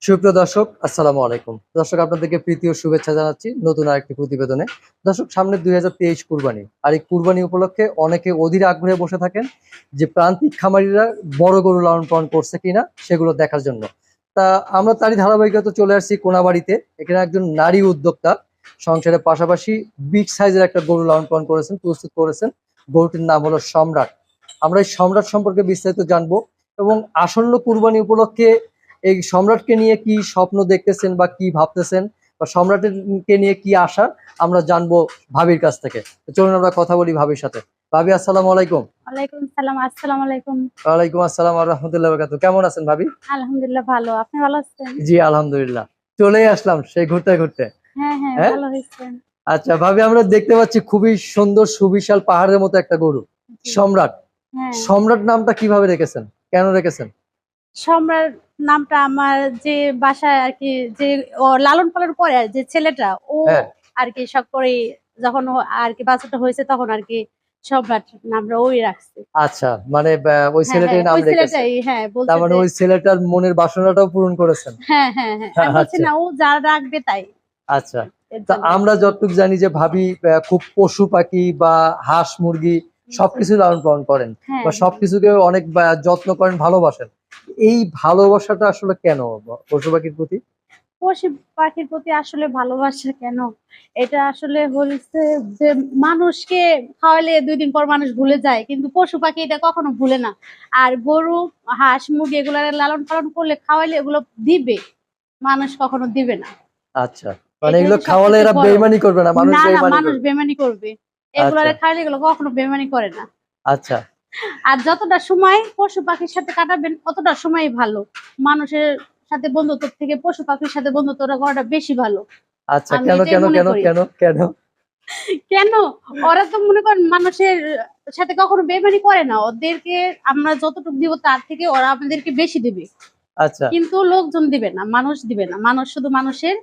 সুপ্রিয় দর্শক, আসসালামু আলাইকুম। দর্শক, আপনাদেরকে প্রীতি ও শুভেচ্ছা জানাচ্ছি নতুন আরেকটি প্রতিবেদনে। দর্শক, সামনে ২০২৩ কুরবানি, আর এই কুরবানি উপলক্ষে অনেকে অধীর আগ্রহে বসে থাকেন যে প্রান্তিক খামারিরা বড় গরু লালন পালন করছে কিনা সেগুলো দেখার জন্য। তা আমরা তারই ধারাবাহিকতা চলে আসছি কোনাবাড়িতে। এখানে একজন নারী উদ্যোক্তা সংসারের পাশাপাশি বিগ সাইজের একটা গরু লালন পালন করেছেন, প্রস্তুত করেছেন। গরুটির নাম হলো সম্রাট। আমরা এই সম্রাট সম্পর্কে বিস্তারিত জানবো এবং আসন্ন কুরবানি উপলক্ষে এই সম্রাটকে নিয়ে কি স্বপ্ন দেখতেছেন বা কি ভাবতেছেন বা সম্রাটকে নিয়ে কি আশা আমরা জানবো ভাবির কাছ থেকে। তো চলুন আমরা কথা বলি ভাবির সাথে। ভাবি, আসসালামু আলাইকুম। ওয়ালাইকুম সালাম। আসসালামু আলাইকুম। ওয়ালাইকুম আসসালাম ওয়া রাহমাতুল্লাহি ওয়া বারাকাতুহু। কেমন আছেন ভাবি? আলহামদুলিল্লাহ ভালো। আপনি ভালো আছেন? জি আলহামদুলিল্লাহ। চলে আসলাম সেই ঘুরতে ঘুরতে। হ্যাঁ, হ্যাঁ, হ্যাঁ, ভালো হয়েছে। আচ্ছা ভাবি, আমরা দেখতে পাচ্ছি খুবই সুন্দর সুবিশাল পাহাড়ের মতো একটা গরু, জি। সম্রাট। হ্যাঁ, সম্রাট নামটা কিভাবে রেখেছেন, কেন রেখেছেন? সম্রাট নামটা আমার যে বাসায় আর কি যে ও লালন পালন করে আর যে ছেলেটা ও হ্যাঁ, আর কি সব করে যখন ও আর কি বাচ্চাটা হয়েছে তখন আর কি সম্রাট নামটা ওই রাখছে। আচ্ছা, মানে ওই হ্যাঁ, হ্যাঁ, ছেলেটাই নাম ওই রেখেছে। ছেলেটাই হ্যাঁ তার বলছে মানে যে ওই ছেলেটার মনের বাসনাটাও পূরণ করেছেন। হ্যাঁ, হ্যাঁ, হ্যাঁ, আমি বলছি আচ্ছা না ও যা রাখবে তাই আচ্ছা। এর তা জন্য। আমরা যতটুকু জানি যে ভাবি খুব পশু পাখি বা হাঁস মুরগি সবকিছু লালন পালন করেন হ্যাঁ, বা সবকিছুকে অনেক যত্ন করেন, ভালোবাসেন। এই ভালোবাসাটা আসলে কেন পশু পাখির প্রতি? পশু পাখির প্রতি আসলে ভালোবাসা কেন, এটা আসলে হচ্ছে যে মানুষকে খাওয়ালে 2 দিন পর মানুষ ভুলে যায়, কিন্তু পশু পাখি এটা কখনো ভুলে না। আর গরু হাঁস মুরগি এগুলো লালন পালন করলে খাওয়াইলে এগুলো দিবে, মানুষ কখনো দিবে না। আচ্ছা, মানে এটা এগুলো হচ্ছে খাওয়ালে সবথেকে এরা বড়। বেইমানি করবে না, মানুষ না না, বেইমানি মানুষ করবে। বেমানি করবে, আচ্ছা এগুলারে খাইলে এগুলো কখনো বেমানি করে না। আচ্ছা আর যতটা সময় পশু পাখির সাথে কাটাবেন অতটা সময় ভালো। মানুষের সাথে বন্ধুত্ব থেকে পশু পাখির সাথে বন্ধুত্বটা করাটা বেশি ভালো। আচ্ছা, আমি কেন এটাই কেন মনে কেন করি। কেন কেন? কেন? ওরা তো মনে করেন মানুষের সাথে কখনো বেইমানি করে না। ওদেরকে আমরা যতটুকু দিব তার থেকে ওরা আমাদেরকে বেশি দিবে। আচ্ছা, কিন্তু লোকজন দিবে না, মানুষ দিবে না। মানুষ শুধু মানুষের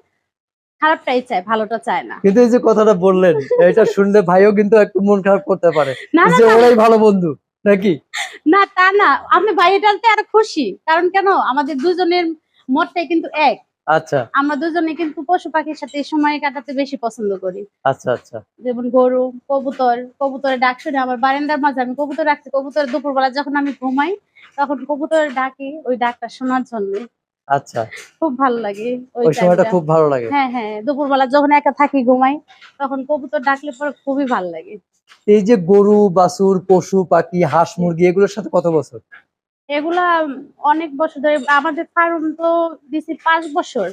খারাপটাই চায়, ভালোটা চায় না। কিন্তু এই যে কথাটা বললেন, এটা শুনলে ভাইও কিন্তু একটু মন খারাপ করতে পারে না, না, যে না, ওরাই ভালো বন্ধু নাকি? না তা না। আপনি বাইরেটাতে আরো খুশি। কারণ কেন? আমাদের দুজনের মতটাই কিন্তু এক। আচ্ছা আমরা দুজনে কিন্তু পশু পাখির সাথে সময় কাটাতে বেশি পছন্দ করি। আচ্ছা আচ্ছা যেমন গরু, কবুতর, কবুতরের ডাক শুনে আমার বারান্দার মাঝে আমি কবুতর রাখছি। কবুতর দুপুরবেলা যখন আমি ঘুমাই তখন কবুতরের ডাকি, ওই ডাকটা শোনার জন্য আচ্ছা। খুব ভালো লাগে ওই ওই সময়টা টাইমটা। খুব ভালো লাগে। হ্যাঁ, হ্যাঁ, দুপুরবেলা যখন একা থাকি ঘুমাই তখন কবুতর ডাকলে পরে খুবই ভালো লাগে। এই যে গরু বাছুর পশু পাখি হাঁস মুরগি এগুলোর সাথে কত বছর? এগুলা অনেক বছর ধরে আমাদের ফার্ম তো দিছি 5 বছর।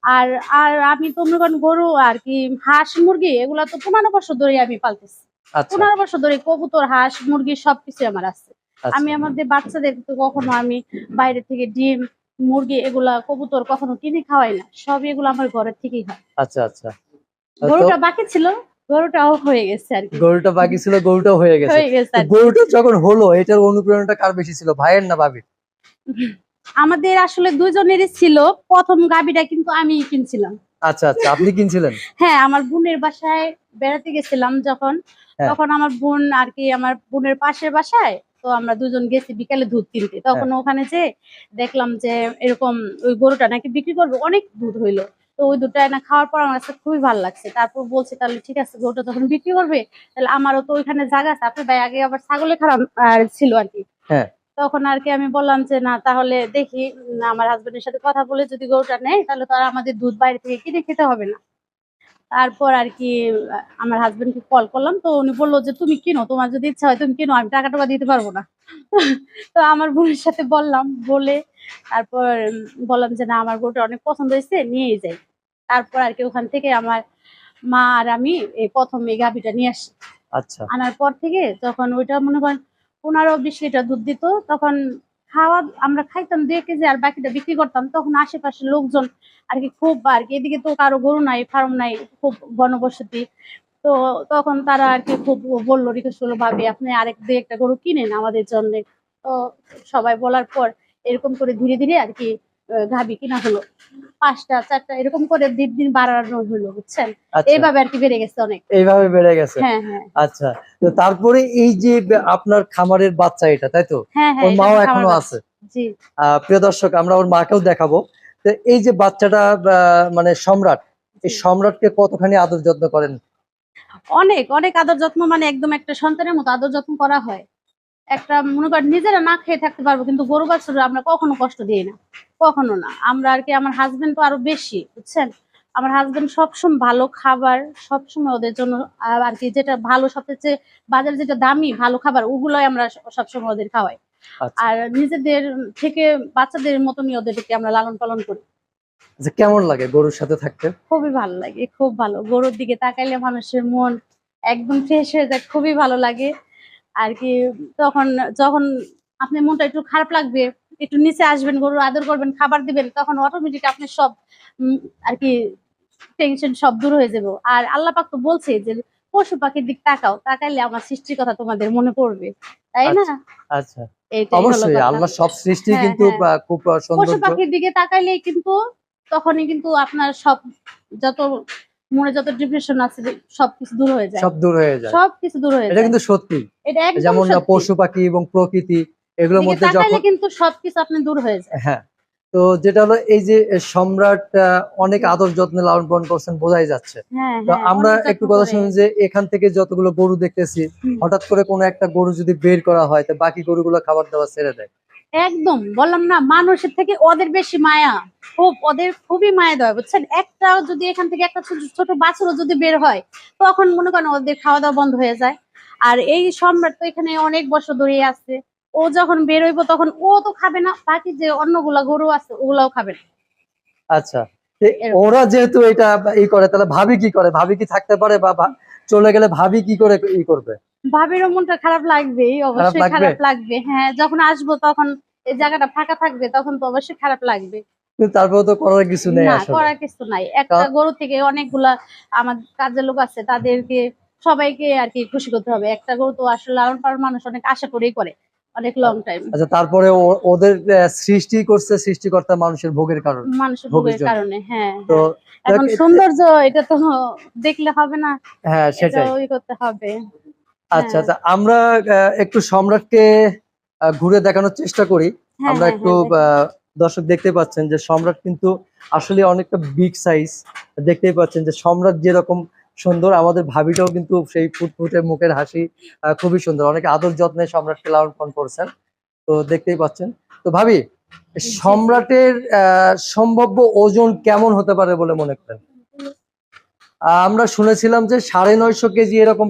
আর আর আমি তো মনে করেন গরু আর কি হাঁস মুরগি এগুলা তো 15 বছর ধরে আমি পালতেছি। আচ্ছা 15 বছর ধরে কবুতর হাঁস মুরগি সবকিছু আমার আছে। আচ্ছা আমি আমাদের বাচ্চাদের তো কখনো আমি বাইরে থেকে ডিম মুরগি এগুলা কবুতর কখনো কিনে খাওয়াই না, সব এগুলো আমার ঘরের থেকেই হয়। আচ্ছা আচ্ছা। তো গরুটা বাকি ছিল, গরুটাও হয়ে গেছে আর কি। গরুটা বাকি ছিল, গরুটাও হয়ে গেছে। হয়ে গেছে তো আর কি। গরুটা যখন হলো এটার অনুপ্রেরণাটা কার বেশি ছিল, ভাইয়ের না ভাবির? আমাদের আসলে দুজনেরই ছিল। প্রথম গাভীটা কিন্তু আমি কিনছিলাম। আচ্ছা আচ্ছা, আপনি কিনছিলেন? হ্যাঁ, আমার বোনের বাসায় বেড়াতে গেছিলাম যখন, হ্যাঁ তখন আমার বোন আর কি আমার বোনের পাশের বাসায়, তো আমরা দুজন গেছি বিকালে দুধ কিনতে। হ্যাঁ তখন ওখানে যে দেখলাম যে এরকম ওই গরুটা নাকি বিক্রি করবে, অনেক দুধ হইলো। তো ওই দুধটা না খাওয়ার পর আমার কাছে খুবই ভালো লাগছে। তারপর বলছি তাহলে ঠিক আছে, গরুটা যখন বিক্রি করবে তাহলে আমারও তো ওইখানে জায়গা আছে। আপনার ভাই আগে আবার ছাগলের খারাপ ছিল আর কি। হ্যাঁ তখন আর কি আমি বললাম যে না তাহলে দেখি, আমার হাজবেন্ডের সাথে কথা বলে যদি গরুটা নেয় তাহলে তো আর আমাদের দুধ বাইরে থেকে কিনে খেতে হবে না। তারপর আর কি আমার হাজবেন্ডকে কল করলাম, তো উনি বললো যে তুমি কিনো, তোমার যদি ইচ্ছা হয় তুমি কিনো, আমি টাকা টাকা দিতে পারবো না। তো আমার বোনের সাথে বললাম, বলে তারপর বললাম যে না আমার গরুটা অনেক পছন্দ হয়েছে, নিয়েই যাই। তারপর আর কি ওখান থেকে আমার মা আর আমি এই প্রথম এই গাভীটা নিয়ে আসি। আচ্ছা আনার পর থেকে যখন ওইটা মনে করেন 15-20 লিটার দুধ দিত, তখন খাওয়া আমরা খাইতাম 2 কেজি আর বাকিটা বিক্রি করতাম। তখন আশেপাশের লোকজন আর কি খুব আর কি, এদিকে তো কারো গরু নাই, ফার্ম নাই, খুব ঘনবসতি। তো তখন তারা আর কি খুব বললো, রিকোয়েস্ট করলো, ভাবি আপনি আরেক 2-1টা গরু কিনেন আমাদের জন্য। তো সবাই বলার পর এরকম করে ধীরে ধীরে আর কি গাভী কিনা হলো। 5টা 4টা এরকম করে দিন দিন বাড়ানো হলো, বুঝছেন? আচ্ছা। এইভাবে আর কি বেড়ে গেছে অনেক। এইভাবে বেড়ে গেছে। হ্যাঁ, হ্যাঁ, আচ্ছা, তো তারপরে এই যে আপনার খামারের বাচ্চা এটা, তাই তো? হ্যাঁ, হ্যাঁ, ওর এটা মাও আমার খামার এখনো বাচ্চা। আছে? জি। প্রিয় দর্শক, আমরা ওর মাকেও দেখাবো। তো এই যে বাচ্চাটা মানে সম্রাট, এই সম্রাটকে কতখানি আদর যত্ন করেন? অনেক অনেক আদর যত্ন, মানে একদম একটা সন্তানের মতো আদর যত্ন করা হয়। একটা মনে করেন নিজেরা না খেয়ে থাকতে পারবো, কিন্তু গরু বাছুর আমরা কখনো কষ্ট দিই না, কখনো না। আমরা আর কি, আমার হাজবেন্ড তো আরো বেশি, বুঝছেন। আমার হাজবেন্ড সবসময় ভালো খাবার, সবসময় ওদের জন্য আর কি, যেটা ভালো সবচেয়ে বাজারে যেটা দামি ভালো খাবার, ওগুলোই আমরা সবসময় ওদের খাওয়াই। আচ্ছা আর নিজেদের থেকে বাচ্চাদের মতনই ওদেরকে আমরা লালন পালন করি। যে কেমন লাগে গরুর সাথে থাকতে? খুবই ভালো লাগে, খুব ভালো। গরুর দিকে তাকাইলে মানুষের মন একদম ফ্রেশ হয়ে যায়, খুবই ভালো লাগে আর কি। তখন যখন আপনার মনটা একটু খারাপ লাগবে, একটু নিচে আসবেন, গরুর আদর করবেন, খাবার দিবেন, তখন অটোমেটিক আপনি সব আর কি টেনশন সব দূর হয়ে যাবে। আর আল্লাহ পাক তো বলছে যে পশু পাখির দিক তাকাও, তাকাইলে আমার সৃষ্টির কথা তোমাদের মনে পড়বে, তাই না? আচ্ছা আচ্ছা, এইটাই হলো অবশ্যই কথা। আল্লাহ সব সৃষ্টি হ্যাঁ কিন্তু হ্যাঁ, খুব পশু সৌন্দর্য। পাখির দিকে তাকাইলেই কিন্তু তখনই কিন্তু আপনার সব, যত মনে যত ডিপ্রেশন আছে সবকিছু দূর হয়ে যায়, সব দূর হয়ে যায়, সবকিছু দূর হয়ে এটা যায়। কিন্তু সত্যি। এটা একদম যেমন সত্যি। পশু পাখি এবং প্রকৃতি এগুলোর দিকে মধ্যে তাকাইলে যখন, কিন্তু সবকিছু আপনি দূর হয়ে যায়। হ্যাঁ, তো যেটা হলো এই যে সম্রাট অনেক জি। আদর যত্নে লালন পালন করছেন বোঝাই যাচ্ছে। হ্যাঁ তো হ্যাঁ, আমরা অনেক একটু যত্ন কথা করে। শুনি যে এখান থেকে যতগুলো গরু দেখতেছি, হুম। হঠাৎ করে কোনো একটা গরু যদি বের করা হয় তো বাকি গরুগুলো খাবার দাবার ছেড়ে দেয়। একদম বললাম না, মানুষের থেকে ওদের বেশি মায়া, খুব ওদের খুবই মায়া দেয়, বুঝছেন। একটা যদি এখান থেকে একটা ছোট ছোট বাছুরও যদি বের হয়, তখন মনে করেন ওদের খাওয়া দাওয়া বন্ধ হয়ে যায়। আর এই সম্রাট তো এখানে অনেক বছর ধরে আছে, ও যখন বের হইবো তখন ও তো খাবে না, বাকি যে অন্যগুলা গরু আছে ওগুলাও খাবে না। আচ্ছা, তো এরকম। ওরা যেহেতু এটা করে, তাহলে ভাবি কি করে? ভাবি কি থাকতে পারে, বা চলে গেলে ভাবি কি করে করে? ভাবিরও মনটা খারাপ লাগবেই, খারাপ অবশ্যই লাগবে? খারাপ লাগবে। হ্যাঁ, যখন আসবো তখন এই জায়গাটা ফাঁকা থাকবে, তখন তো অবশ্যই খারাপ লাগবে। কিন্তু তারপরে তো করার কিছু নেই না, আসলে। করার কিছু নাই। একটা কা- গরু থেকে অনেকগুলা আমার কাজের লোক আছে, তাদেরকে সবাইকে আর কি খুশি করতে হবে। একটা গরু তো আসলে লালন পালন মানুষ অনেক আশা করেই করে, অনেক লং টাইম। আচ্ছা, তারপরে ওদের সৃষ্টি করছে সৃষ্টিকর্তা মানুষের ভোগের কারণ, মানুষের ভোগের ভোগের জন্য। কারণে, হ্যাঁ তো হ্যাঁ। এখন দেখ- সৌন্দর্য এটা তো দেখলে হবে না, হ্যাঁ সেটাই। এটাও করতে হবে। আচ্ছা হ্যাঁ আচ্ছা, আমরা একটু সম্রাটকে ঘুরে দেখানোর চেষ্টা করি। হ্যাঁ আমরা হ্যাঁ একটু হ্যাঁ, দেখেন। দর্শক দেখতে পাচ্ছেন যে সম্রাট কিন্তু আসলে অনেকটা বিগ সাইজ। দেখতেই পাচ্ছেন যে সম্রাট যেরকম সুন্দর, আমাদের ভাবিটাও কিন্তু সেই ফুটফুটে মুখের হাসি, খুবই সুন্দর। অনেক আদর যত্নে সম্রাটকে লালন পালন করছেন, তো দেখতেই পাচ্ছেন। তো ভাবি, জি জি। সম্রাটের সম্ভাব্য ওজন কেমন হতে পারে বলে মনে করেন? আমরা শুনেছিলাম যে 950 কেজি এরকম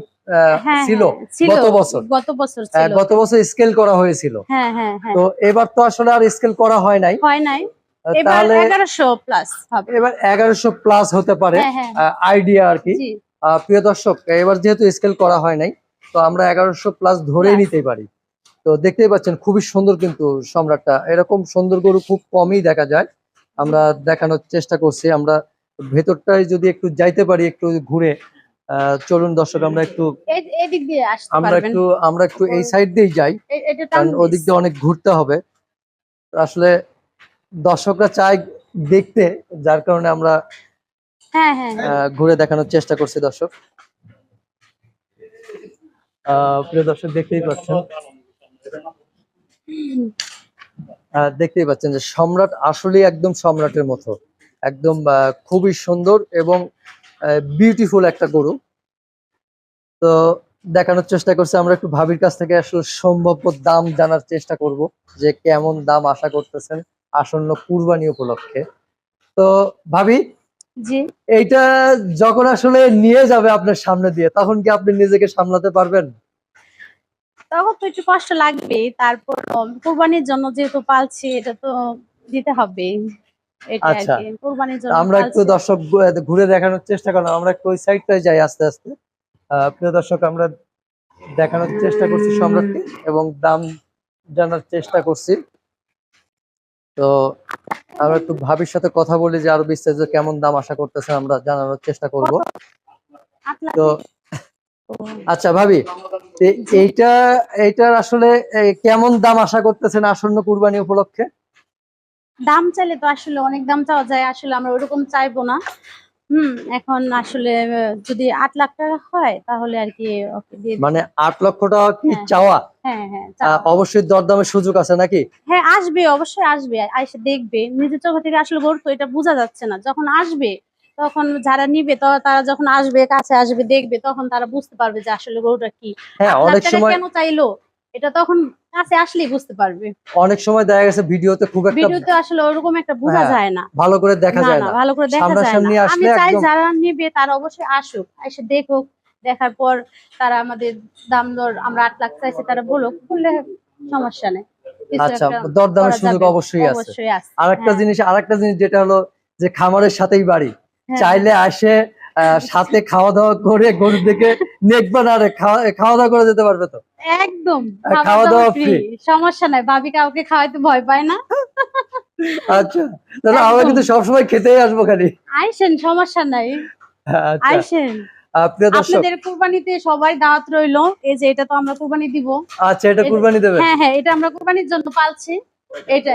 হ্যাঁ ছিল হ্যাঁ, ছিল। গত বছর। গত বছর ছিল। গত বছর স্কেল করা হয়েছিল, হ্যাঁ হ্যাঁ তো হ্যাঁ। এবার তো আসলে আর স্কেল করা হয় নাই। হয় নাই। এবার তাহলে 1100 প্লাস হবে। এবার 1100 প্লাস হতে পারে, হ্যাঁ হ্যাঁ। আইডিয়া আর কি। জি। প্রিয় দর্শক, এবার যেহেতু স্কেল করা হয় নাই, তো আমরা 1100 প্লাস ধরেই প্লাস। নিতেই পারি। তো দেখতেই পাচ্ছেন খুবই সুন্দর কিন্তু সম্রাটটা, এরকম সুন্দর গরু খুব কমই দেখা যায়। আমরা দেখানোর চেষ্টা করছি, আমরা ভেতরটায় যদি একটু যাইতে পারি একটু ঘুরে। চলুন দর্শক, আমরা একটু এদিক দিয়ে আসতে আমরা পারবেন। একটু আমরা একটু এই সাইড দিয়েই যাই, এটা টান কারণ দিস। ওদিক দিয়ে অনেক ঘুরতে হবে। তো আসলে দর্শকরা চায় দেখতে, যার কারণে আমরা হ্যাঁ হ্যাঁ হ্যাঁ। ঘুরে দেখানোর চেষ্টা করছি দর্শক। প্রিয় দর্শক দেখতেই পাচ্ছেন, দেখতেই পাচ্ছেন যে সম্রাট আসলে একদম সম্রাটের মতো, একদম খুবই সুন্দর এবং বিউটিফুল একটা গরু। তো দেখানোর চেষ্টা করছি, আমরা একটু ভাবির কাছ থেকে আসলে সম্ভাব্য দাম জানার চেষ্টা করব, যে কেমন দাম আশা করতেছেন আসন্ন কুরবানি উপলক্ষে। তো ভাবি, জি। এইটা যখন আসলে নিয়ে যাবে আপনার সামনে দিয়ে, তখন কি আপনি নিজেকে সামলাতে পারবেন? তখন তো একটু কষ্ট লাগবে, তারপর কুরবানির জন্য যেহেতু পালছি, এটা তো দিতে হবে। এটা আর আচ্ছা, কি, কুরবানির তা জন্য আমরা একটু পালছি। দর্শক ঘুরে দেখানোর চেষ্টা করলাম, আমরা একটু ওই সাইডটায় যাই আস্তে আস্তে। প্রিয় দর্শক, আমরা দেখানোর চেষ্টা করছি সম্রাটকে এবং দাম জানার চেষ্টা করছি। তো আমরা একটু ভাবির সাথে কথা বলি যে আরো বিস্তারিত কেমন দাম আশা করতেছেন, আমরা জানানোর চেষ্টা করব। তো আচ্ছা ভাবি, জি। এইটা এইটার আসলে কেমন দাম আশা করতেছেন আসন্ন কুরবানি উপলক্ষে? দাম চাইলে তো আসলে অনেক দাম চাওয়া যায়, আসলে আমরা ওরকম চাইবো না। এখন আসলে যদি 8 লাখ টাকা হয় তাহলে আর কি ওকে দিয়ে দিবো। মানে 8 লক্ষ টাকা কি হ্যাঁ চাওয়া? হ্যাঁ হ্যাঁ চাও। অবশ্যই দরদামের সুযোগ আছে নাকি? হ্যাঁ আসবে, অবশ্যই আসবে, আইসে দেখবে নিজের চোখে থেকে। আসলে গরু তো এটা বোঝা যাচ্ছে না, যখন আসবে তখন যারা নিবে তো তারা যখন আসবে কাছে আসবে দেখবে তখন তারা বুঝতে পারবে যে আসলে গরুটা কি। হ্যাঁ, 8 লাখ অনেক টাকা সময় কেন চাইলো এটা তখন কাছে আসলেই বুঝতে পারবে। অনেক সময় দেখা গেছে ভিডিওতে খুব একটা ভিডিওতে আসলে ওরকম একটা বোঝা হ্যাঁ যায় না। ভালো করে দেখা না যায় না না, ভালো করে দেখা যায় না। সামনাসামনি আমি আসলে চাই একদম। যারা নিবে তারা অবশ্যই আসুক, এসে দেখুক, দেখার পর তারা আমাদের দাম দর, আমরা 8 লাখ চাইছি তারা বলুক, বললে সমস্যা নেই, কিছু আচ্ছা, একটা দরদামের করা সুযোগ যাবে। অবশ্যই আছে। অবশ্যই আছে। হ্যাঁ আরেকটা জিনিস যেটা হলো যে খামারের সাথেই বাড়ি, হ্যাঁ হ্যাঁ। চাইলে আসে সাথে খাওয়া দাওয়া করে গরু থেকে নেকবা না রে খাওয়া দাওয়া করে যেতে পারবে তো? একদম খাবার খাওয়া দাবার দাওয়া ফ্রি, ফ্রি। সমস্যা নাই। ভাবি কাউকে খাওয়াইতে ভয় পায় না। আচ্ছা, তাহলে আমরা একদম কিন্তু সবসময় খেতেই আসবো খালি। আইসেন, সমস্যা নাই, আচ্ছা, আইসেন। প্রিয় দর্শক, আপনাদের কুরবানিতে সবাই দাওয়াত রইলো। এই যে এটা তো আমরা কুরবানি দিব। আচ্ছা এটা এটা- কুরবানি দেবেন? হ্যাঁ হ্যাঁ, এটা আমরা কুরবানির জন্য পালছি। এটা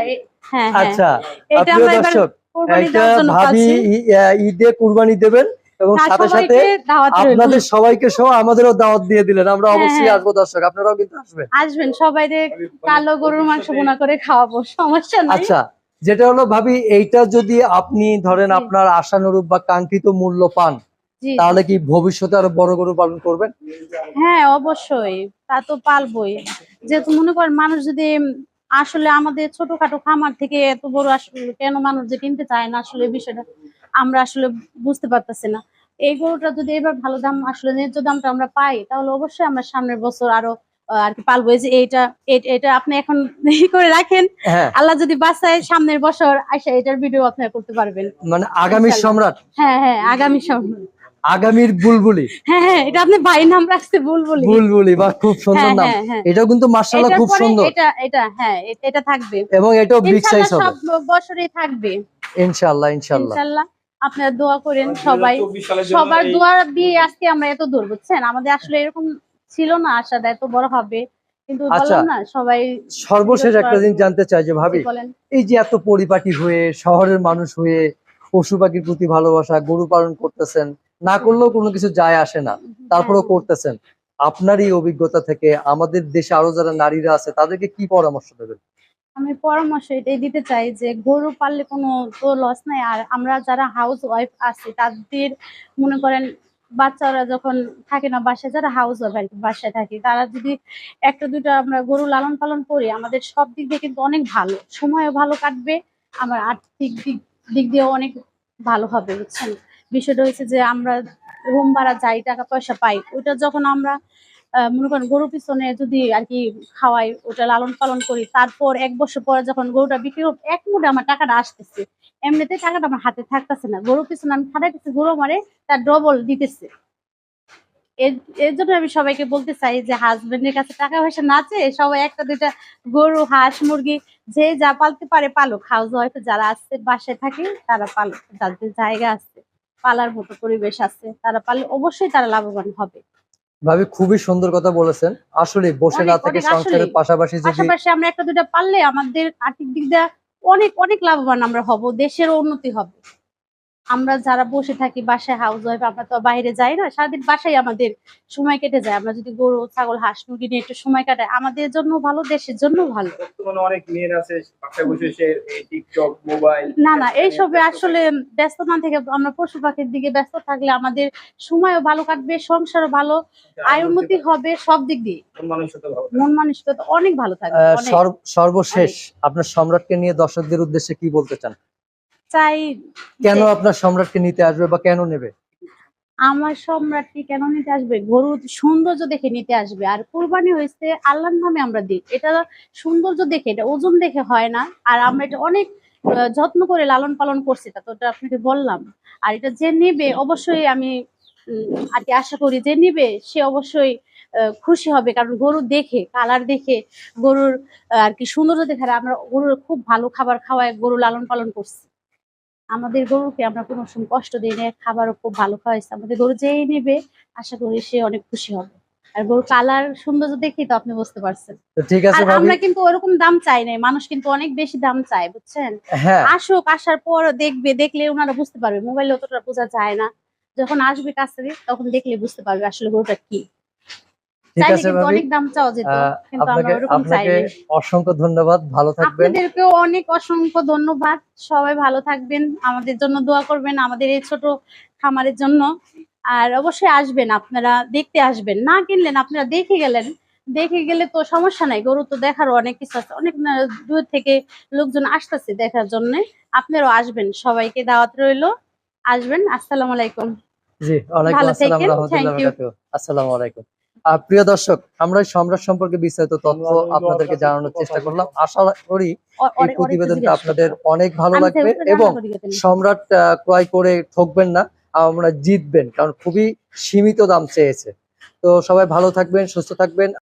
হ্যাঁ হ্যাঁ, আচ্ছা, এটা প্রিয় আমরা এবার দর্শক, কুরবানি এটা দেওয়ার জন্য ভাবি পালছি। ঈদে কুরবানি দেবেন এবং হ্যাঁ সাথে সাথে সবাইকে দাওয়াত রইলো। আপনাদের সবাইকে সহ আমাদেরও দাওয়াত দিয়ে দিলেন। আমরা হ্যাঁ অবশ্যই হ্যাঁ আসবো দর্শক, আপনারাও কিন্তু আসবেন। আসবেন, সবাইকে কালো গরুর মাংস ভুনা করে খাওয়াবো, সমস্যা নাই। আচ্ছা, যেটা হলো ভাবি, এইটা যদি আপনি ধরেন জি আপনার আশানুরূপ বা কাঙ্ক্ষিত মূল্য পান, জি জি। তাহলে কি ভবিষ্যতে আরো বড় গরু পালন করবেন? হ্যাঁ অবশ্যই, তা তো পালবই। যেহেতু মনে করেন মানুষ যদি আসলে আমাদের ছোটখাটো খামার থেকে এত বড় আসলে কেন মানুষ যে কিনতে চায় না, আসলে এই বিষয়টা আমরা আসলে বুঝতে পারতেছি না। এই গরুটা যদি এবার ভালো দাম, আসলে ন্যায্য দামটা আমরা পাই, তাহলে অবশ্যই আমরা সামনের বছর আরো আর কি পালবো। এই যে এটা আপনি এখন ই করে রাখেন, হ্যাঁ, আল্লাহ যদি বাঁচায় সামনের বছর আসে এটার ভিডিও আপনারা করতে পারবেন মানে আগামীর ইনশাল্লাহ। সম্রাট, হ্যাঁ হ্যাঁ আগামী সামনে। আগামীর বুলবুলি। হ্যাঁ হ্যাঁ, এটা আপনি ভাইয়ের নাম রাখছে বুলবুলি। বুলবুলি, বা খুব সুন্দর হ্যাঁ নাম। হ্যাঁ হ্যাঁ, এটাও কিন্তু মার্শাল্লাহ এটার খুব পরে সুন্দর, এটা এটা হ্যাঁ এটা থাকবে এবং এটাও বিগ সাইজ ইনশাল্লাহ, হবে সব বছরই থাকবে ইনশাল্লাহ ইনশাল্লাহ। ইনশাল্লাহ। আপনারা দোয়া করেন সবাই, সবার দোয়া দিয়ে আজকে আমরা এত দূর, বুঝছেন। আমাদের আসলে এরকম ছিল না আশাটা এত বড় হবে, কিন্তু আচ্ছা, বললাম না সবাই সর্বশেষ একটা জিনিস জানতে চাই যে জি ভাবি, বলেন। এই যে এত পরিপাটি হয়ে শহরের মানুষ হয়ে পশু পাখির প্রতি ভালোবাসা, গরু পালন করতেছেন, না করলেও কোনো কিছু যায় আসে না, হ্যাঁ তারপরেও হ্যাঁ, করতেছেন, আপনার এই অভিজ্ঞতা থেকে আমাদের দেশে আরো যারা নারীরা আছে তাদেরকে কি পরামর্শ দেবেন? আমি পরামর্শ এটাই দিতে চাই যে গরু পাললে কোনো তো লস নাই। আর আমরা যারা হাউস ওয়াইফ আছি তাদের মনে করেন বাচ্চারা যখন থাকে না বাসায়, যারা হাউস ওয়াইফ আর কি বাসায় থাকে, তারা যদি একটা দুইটা আমরা গরু লালন পালন করি, আমাদের সব দিক দিয়ে কিন্তু অনেক ভালো, সময়ও ভালো কাটবে, আমার আর্থিক দিক দিয়েও অনেক ভালো হবে, বুঝছেন। বিষয়টা হচ্ছে যে আমরা রুম ভাড়া যাই, টাকা পয়সা পাই, ওইটা যখন আমরা মনে করেন গরুর পিছনে যদি আর কি খাওয়াই, ওটা লালন পালন করি, তারপর 1 বছর পরে যখন গরুটা বিক্রি হোক, এক মুঠে আমার টাকাটা আসতেছে, এমনিতে টাকাটা আমার হাতে থাকতেছে না, গরুর পিছনে আমি খাটাইতেছি, গরু মারে তার ডবল দিতেছে। এর এর জন্য আমি সবাইকে বলতে চাই যে হাজবেন্ডের কাছে টাকা পয়সা না চেয়ে সবাই একটা দুইটা গরু, হাঁস, মুরগি যে যা পালতে পারে পালুক। হাউস ওয়াইফ যারা আছে বাসায় থাকে তারা পালুক, যাদের জায়গা আছে, পালার মতো পরিবেশ আছে, তারা পাললে অবশ্যই তারা লাভবান হবে। ভাবি খুবই সুন্দর কথা বলেছেন। আসলে বসে না অনেক থেকে অনেক আসলে সংসারের পাশাপাশি যদি পাশাপাশি আমরা একটা দুইটা পারলে আমাদের আর্থিক দিক দিয়ে অনেক অনেক লাভবান আমরা হব, দেশেরও উন্নতি হবে। আমরা যারা বসে থাকি বাসায় হাউস ওয়াইফ, আমরা তো বাইরে যাই না, সারাদিন বাসায় আমাদের সময় কেটে যায়। আমরা যদি গরু, ছাগল, হাঁস, মুরগি নিয়ে একটু সময় কাটাই, আমাদের জন্য ভালো, দেশের জন্য ভালো। বর্তমানে অনেক মেয়ের আছে বাসায় বসে সে এই টিকটক, মোবাইল, না না, এইসবে আসলে ব্যস্ত না থেকে আমরা পশু পাখির দিকে ব্যস্ত থাকলে আমাদের সময়ও ভালো কাটবে, সংসারও ভালো, আয় উন্নতি হবে, সব দিক দিয়ে মন মানসিকতা ভালো মন মানসিকতা অনেক ভালো থাকবে। অনেক সর্বশেষ অনেক আপনার সম্রাটকে নিয়ে দর্শকদের উদ্দেশ্যে কি বলতে চান? চাই কেন যে আপনার সম্রাটকে নিতে আসবে বা কেন নেবে? আমার সম্রাটকে কেন নিতে আসবে, গরুর সৌন্দর্য দেখে নিতে আসবে। আর কুরবানি হয়েছে আল্লাহর নামে আমরা দিই, এটা সৌন্দর্য দেখে, এটা ওজন দেখে হয় না। আর আমরা এটা অনেক যত্ন করে লালন পালন করছি, তা তো ওটা আপনাকে বললাম। আর এটা যে নিবে অবশ্যই আমি আর কি আশা করি যে নিবে সে অবশ্যই খুশি হবে, কারণ গরু দেখে, কালার দেখে, গরুর আর কি সৌন্দর্য দেখে। আর আমরা গরুর খুব ভালো খাবার খাওয়ায় গরু লালন পালন করছি, আমাদের গরুকে আমরা কোনো সময় কষ্ট দিই না, খাবারও খুব ভালো খাওয়াইছে। আমাদের গরু যেই নেবে আশা করি সে অনেক খুশি হবে। আর গরুর কালার সৌন্দর্য দেখেই তো আপনি বুঝতে পারছেন। তো ঠিক আর আছে ভাবি। আমরা কিন্তু ওরকম দাম চাই নাই, মানুষ কিন্তু অনেক বেশি দাম চায় বুঝছেন। হ্যাঁ আসুক, আসার পর দেখবে, দেখলে ওনারা বুঝতে পারবে, মোবাইলে অতটা বোঝা যায় না, যখন আসবে কাছে তখন দেখলে বুঝতে পারবে আসলে গরুটা কি। ঠিক চাইলে আছে কিন্তু ভাবি, অনেক দাম চাওয়া যেত, কিন্তু আমরা আপনাকে ওরকম চাই আপনাকে নাই। অসংখ্য ধন্যবাদ, ভালো থাকবেন। আপনাদেরকেও অনেক অসংখ্য ধন্যবাদ। সবাই ভালো থাকবেন, আমাদের জন্য দোয়া করবেন, আমাদের এই ছোট খামারের জন্য। আর অবশ্যই আসবেন, আপনারা দেখতে আসবেন, না কিনলেন আপনারা দেখে গেলেন, দেখে গেলে তো সমস্যা নাই। গরু তো দেখারও অনেক কিছু আছে, অনেক দূর থেকে লোকজন আসতেছে দেখার জন্য। আপনারাও আসবেন, সবাইকে দাওয়াত রইলো, আসবেন। আসসালামু আলাইকুম। জি, ওয়ালাইকুম ভালো আসসালাম থাকেন, রাহমাতুল্লাহি থ্যাংক ওয়া ইউ। বারাকাতুহু। আসসালামু আলাইকুম। প্রিয় দর্শক, আমরা এই সম্রাট সম্পর্কে বিস্তারিত তথ্য আপনাদেরকে জানানোর চেষ্টা করলাম। আশা করি এই প্রতিবেদনটা আপনাদের অনেক ভালো আমি লাগবে এবং সম্রাট ক্রয় করে ঠকবেন না, আমরা জিতবেন, কারণ খুবই সীমিত দাম চেয়েছে। তো সবাই ভালো থাকবেন, সুস্থ থাকবেন।